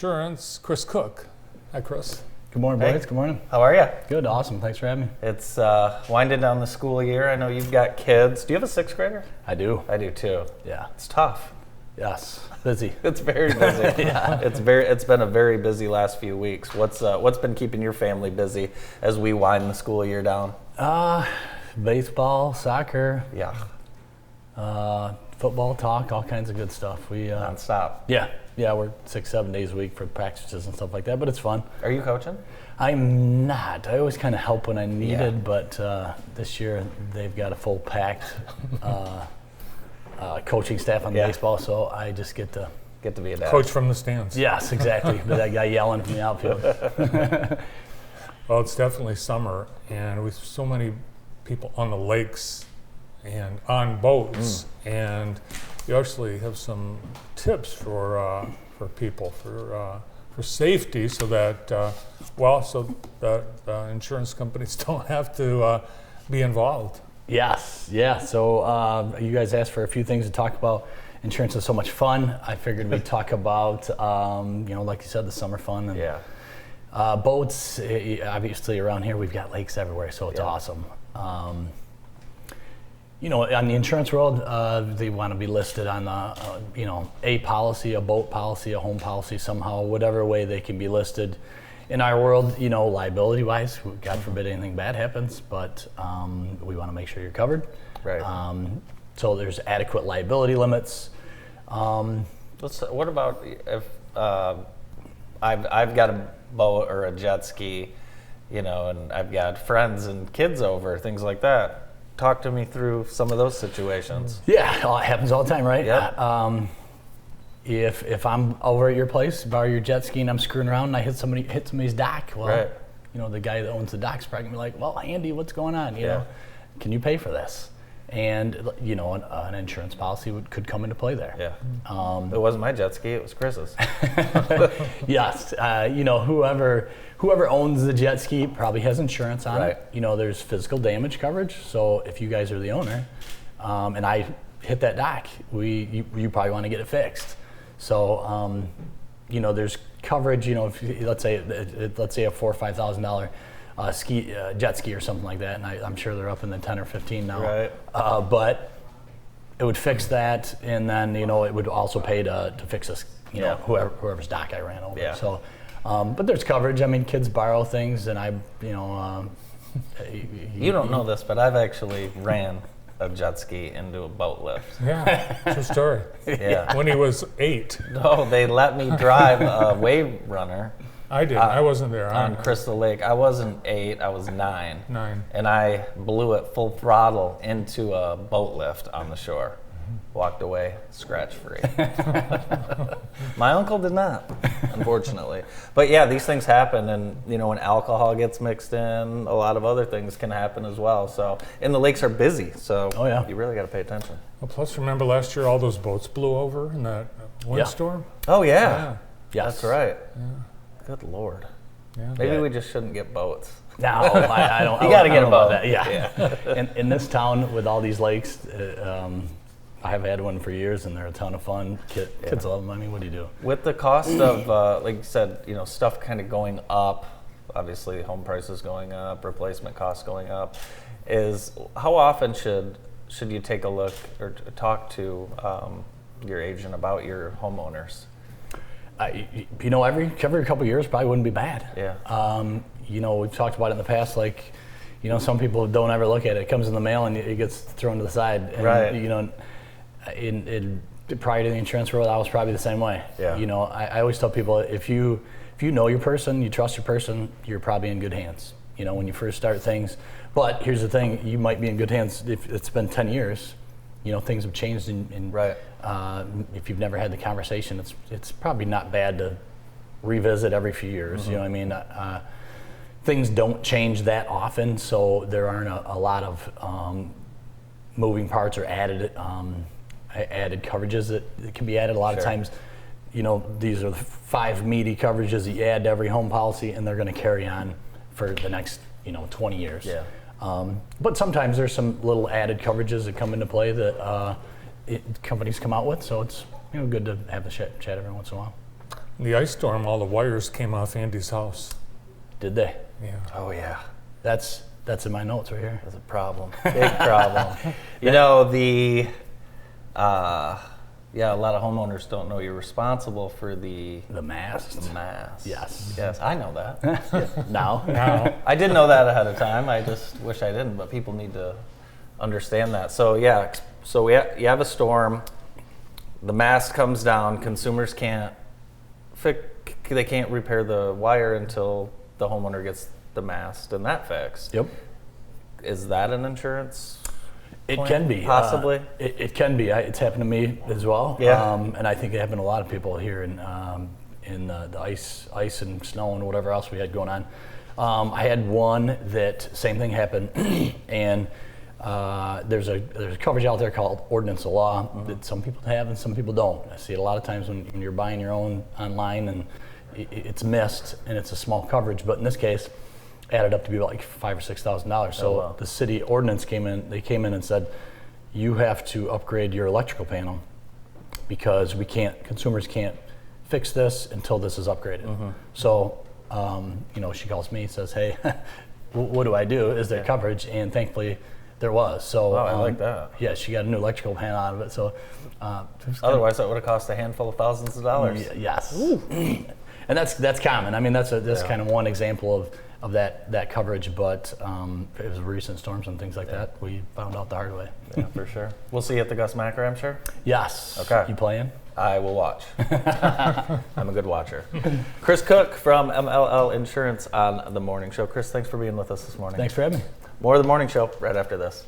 Insurance, Chris Cook. Hi, Chris. Good morning, boys. Good morning. How are you? Good, awesome. Thanks for having me. It's winding down the school year. I know you've got kids. Do you have a sixth grader? I do. I do too. Yeah. It's tough. Yes. Busy. It's very busy. Yeah. It's been a very busy last few weeks. What's been keeping your family busy as we wind the school year down? Baseball, soccer, Yeah. football talk, all kinds of good stuff. We Nonstop. Yeah, we're 6-7 days a week for practices and stuff like that, but it's fun. Are you coaching? I'm not. I always kind of help when I need Yeah. it, but this year they've got a full packed coaching staff on Yeah. baseball, so I just get to. Get to be a dad. Coach from the stands. Yes, exactly. But that guy yelling from the outfield. Well, it's definitely summer, and with so many people on the lakes and on boats, and you actually have some tips for people for safety, so that insurance companies don't have to be involved. Yes, yeah. So you guys asked for a few things to talk about. Insurance is so much fun. I figured we'd talk about, like you said, the summer fun. And, Yeah. boats, obviously around here we've got lakes everywhere, so it's awesome. On the insurance world, they want to be listed on a policy, a boat policy, a home policy, somehow, whatever way they can be listed. In our world, liability-wise, God forbid anything bad happens, but we want to make sure you're covered. Right. So there's adequate liability limits. What about if I've got a boat or a jet ski, and I've got friends and kids over, things like that. Talk to me through some of those situations. Yeah, it happens all the time, right? Yeah. If I'm over at your place, borrow your jet ski, and I'm screwing around and I hit somebody's dock, well, Right. The guy that owns the dock's probably gonna be like, well, Andy, what's going on? Yeah. Can you pay for this? And an insurance policy could come into play there. Yeah. It wasn't my jet ski; it was Chris's. Yes, whoever owns the jet ski probably has insurance on Right. it. There's physical damage coverage. So if you guys are the owner, and I hit that dock, you probably want to get it fixed. So there's coverage. If let's say a $4,000 or $5,000 jet ski or something like that, and I'm sure they're up in the 10 or 15 now. Right. But it would fix that, and then it would also pay to fix this. Yeah. Whoever's dock I ran over. Yeah. So, but there's coverage. I mean, kids borrow things, and You don't know this, but I've actually ran a jet ski into a boat lift. Yeah, true story. Yeah. When he was 8, No, they let me drive a wave runner I did. I wasn't there. on Crystal Lake. I wasn't 8, I was 9. 9. And I blew it full throttle into a boat lift on the shore. Walked away scratch-free. My uncle did not, unfortunately. But yeah, these things happen, and when alcohol gets mixed in, a lot of other things can happen as well. So, and the lakes are busy, so you really got to pay attention. Well, plus, remember last year all those boats blew over in that windstorm? Oh yeah, Yes. that's right. Yeah. Good Lord. Yeah. Maybe we just shouldn't get boats. No, I don't. You got to get a about boat. that. Yeah. In this town with all these lakes, I have had one for years, and they're a ton of fun. Kids love them. I mean, what do you do? With the cost of, like you said, stuff kind of going up, obviously home prices going up, replacement costs going up, is how often should you take a look or talk to your agent about your homeowners? Every couple of years probably wouldn't be bad. Yeah. We've talked about it in the past, like, some people don't ever look at it. It comes in the mail and it gets thrown to the side. And, Right. Prior to the insurance world, I was probably the same way. Yeah. I always tell people, if you know your person, you trust your person, you're probably in good hands. When you first start things. But here's the thing: you might be in good hands if it's been 10 years. Things have changed, and Right. If you've never had the conversation, it's probably not bad to revisit every few years. Mm-hmm. Things don't change that often, so there aren't a lot of moving parts or added coverages that can be added. A lot of times, these are the 5 meaty coverages that you add to every home policy, and they're going to carry on for the next 20 years. Yeah. But sometimes there's some little added coverages that come into play that companies come out with, so it's good to have the chat every once in a while. the ice storm, all the wires came off Andy's house. Did they? Yeah. Oh yeah, That's in my notes right here. that's a problem. Big problem. You know yeah, a lot of homeowners don't know you're responsible for the mast. mast. Yes. Yes, I know that. Now. Now, I did know that ahead of time. I just wish I didn't, but people need to understand that. So yeah, so you have a storm. The mast comes down. Consumers can't they can't repair the wire until the homeowner gets the mast and that fixed. Yep. Is that an insurance? It point, can be. possibly. It can be. It's happened to me as well. Yeah. And I think it happened to a lot of people here in the ice and snow and whatever else we had going on. I had one that same thing happened, and there's a coverage out there called Ordinance of Law that some people have and some people don't. I see it a lot of times when you're buying your own online and it's missed and it's a small coverage, but in this case, added up to be about like $5,000 or $6,000. So wow. the city ordinance came in. They came in and said, you have to upgrade your electrical panel because consumers can't fix this until this is upgraded. So, she calls me, says, hey, what do I do? Is there coverage? And thankfully there was. So I like that. Yeah, she got a new electrical panel out of it. So Otherwise, that would have cost a handful of thousands of dollars. yes. And that's common. I mean, that's kind of one example of that coverage, but it was recent storms and things like that. We found out the hard way. Yeah, for sure. We'll see you at the Gus Macker, I'm sure. Yes. Okay. You playing? I will watch. I'm a good watcher. Chris Cook from MLL Insurance on The Morning Show. Chris, thanks for being with us this morning. Thanks for having me. More of The Morning Show right after this.